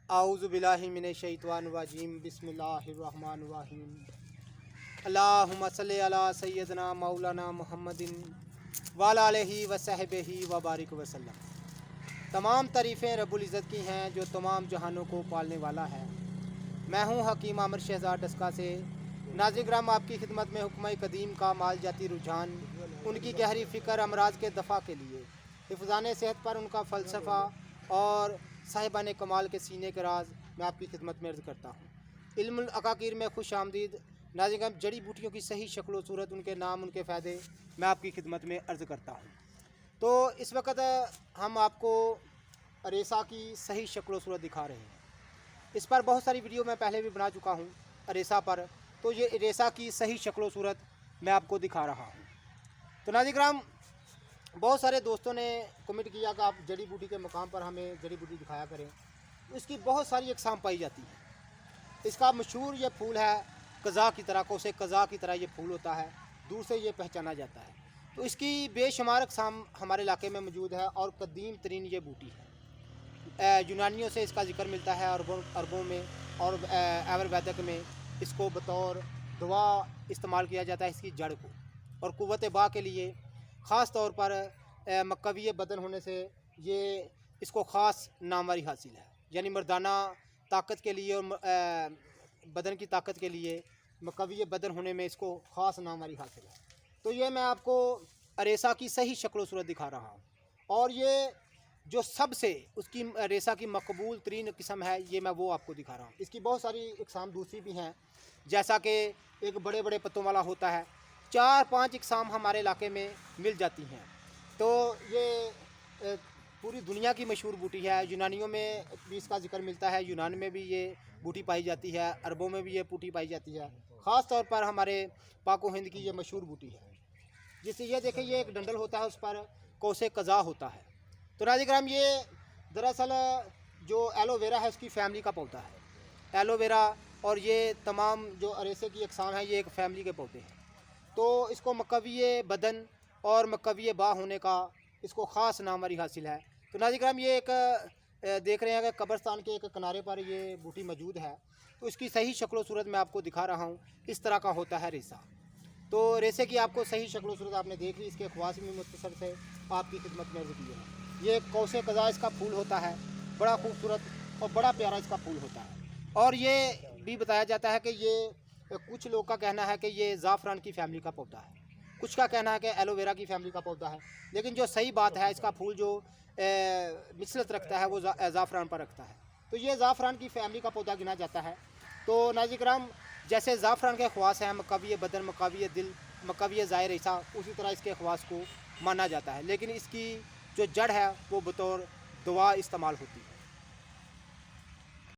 आऊज़ु बिल्लाहि मिनश्शैतानिर्रजीम बिस्मिल्लाहिर्रहमानिर्रहीम अल्लाहुम्मा सल्लि अला सय्यदना मौलाना मुहम्मदिन व अला आलिहि व सहबिहि व बारिक वसल्लम। तमाम तारीफ़ें रब्बुल इज़्ज़त की हैं जो तमाम जहानों को पालने वाला है। मैं हूँ हकीम आमिर शहज़ाद डस्का से। नाज़रीन किराम, आपकी खिदमत में हुक्म कदीम का माल जाती रुझान, उनकी गहरी फ़िक्र अमराज के दफ़ा के लिए, हिफ़्ज़ान सेहत पर उनका फ़लसफ़ा और साहिबान कमाल के सीने के राज मैं आपकी खिदमत में अर्ज़ करता हूँ। इल्मुल अकाकीर में खुश आमदीद। नाज़रीन किराम, जड़ी बूटियों की सही शक्ल व सूरत, उनके नाम, उनके फ़ायदे मैं आपकी खिदमत में अर्ज़ करता हूँ। तो इस वक्त हम आपको अरेसा की सही शक्ल व सूरत दिखा रहे हैं। इस पर बहुत सारी वीडियो मैं पहले भी बना चुका हूँ अरेसा पर, तो ये अरेसा की सही शक्ल व सूरत मैं आपको दिखा रहा हूँ। तो नाज़रीन किराम, बहुत सारे दोस्तों ने कमेंट किया कि आप जड़ी बूटी के मकाम पर हमें जड़ी बूटी दिखाया करें। तो इसकी बहुत सारी अक़साम पाई जाती है। इसका मशहूर ये फूल है कज़ा की तरह, कोसे कज़ा की तरह ये फूल होता है, दूर से ये पहचाना जाता है। तो इसकी बेशुमार अक़साम हमारे इलाके में मौजूद है और कदीम तरीन ये बूटी है। यूनानियों से इसका जिक्र मिलता है, अरबों में और आयुर्वेदिक में इसको बतौर दवा इस्तेमाल किया जाता है, इसकी जड़ को। और क़ुव्वत बा के लिए ख़ास तौर पर मक्कवी बदन होने से ये इसको ख़ास नामवारी हासिल है। यानी मर्दाना ताकत के लिए और बदन की ताकत के लिए मक्कवी बदन होने में इसको ख़ास नामवारी हासिल है। तो ये मैं आपको अरेसा की सही शक्ल व सूरत दिखा रहा हूँ। और ये जो सबसे उसकी अरेसा की मकबूल तरीन किस्म है, ये मैं वो आपको दिखा रहा हूँ। इसकी बहुत सारी इकसाम दूसरी भी हैं, जैसा कि एक बड़े बड़े पत्तों वाला होता है। 4-5 इकसाम हमारे इलाके में मिल जाती हैं। तो ये पूरी दुनिया की मशहूर बूटी है। यूनानियों में भी इसका जिक्र मिलता है, यूनान में भी ये बूटी पाई जाती है, अरबों में भी ये बूटी पाई जाती है। ख़ास तौर पर हमारे पाक हिंद की ये मशहूर बूटी है। जिससे ये देखें, ये एक डंडल होता है, उस पर कोसे कज़ा होता है। तो नाज़रीन किराम, ये दरअसल जो एलोवेरा है उसकी फ़ैमिली का पौधा है। एलोवेरा और ये तमाम जो अरेसे की अक़साम है, ये एक फ़ैमिली के पौधे हैं। तो इसको मक्कवी बदन और मक्कवी बा होने का इसको ख़ास नामवारी हासिल है। तो नाज़रीन किराम, ये एक देख रहे हैं कि कब्रिस्तान के एक किनारे पर ये बूटी मौजूद है। तो इसकी सही शक्ल व सूरत मैं आपको दिखा रहा हूँ। इस तरह का होता है रेसा। तो रेसे की आपको सही शक्ल व सूरत आपने देख ली। इसके ख्वास में मुख्तसर से आपकी खिदमत में अर्ज़ की है। ये कौसे कज़ा इसका फूल होता है, बड़ा खूबसूरत और बड़ा प्यारा इसका फूल होता है। और ये भी बताया जाता है कि ये कुछ लोग का कहना है कि ये ज़ाफ़रान की फ़ैमिली का पौधा है, कुछ का कहना है कि एलोवेरा की फ़ैमिली का पौधा है। लेकिन जो सही बात है, इसका फूल जो मिसलत रखता है वो ज़ाफ़रान पर रखता है। तो ये ज़ाफ़रान की फ़ैमिली का पौधा गिना जाता है। तो नाज़रीन किराम, जैसे ज़ाफ़रान के ख़वास हैं मक्कवी बदन, मक्कवी दिल, मक्कवी ज़ाहिर ऐसा, उसी तरह इसके ख़वास को माना जाता है। लेकिन इसकी जो जड़ है वो बतौर दवा इस्तेमाल होती है।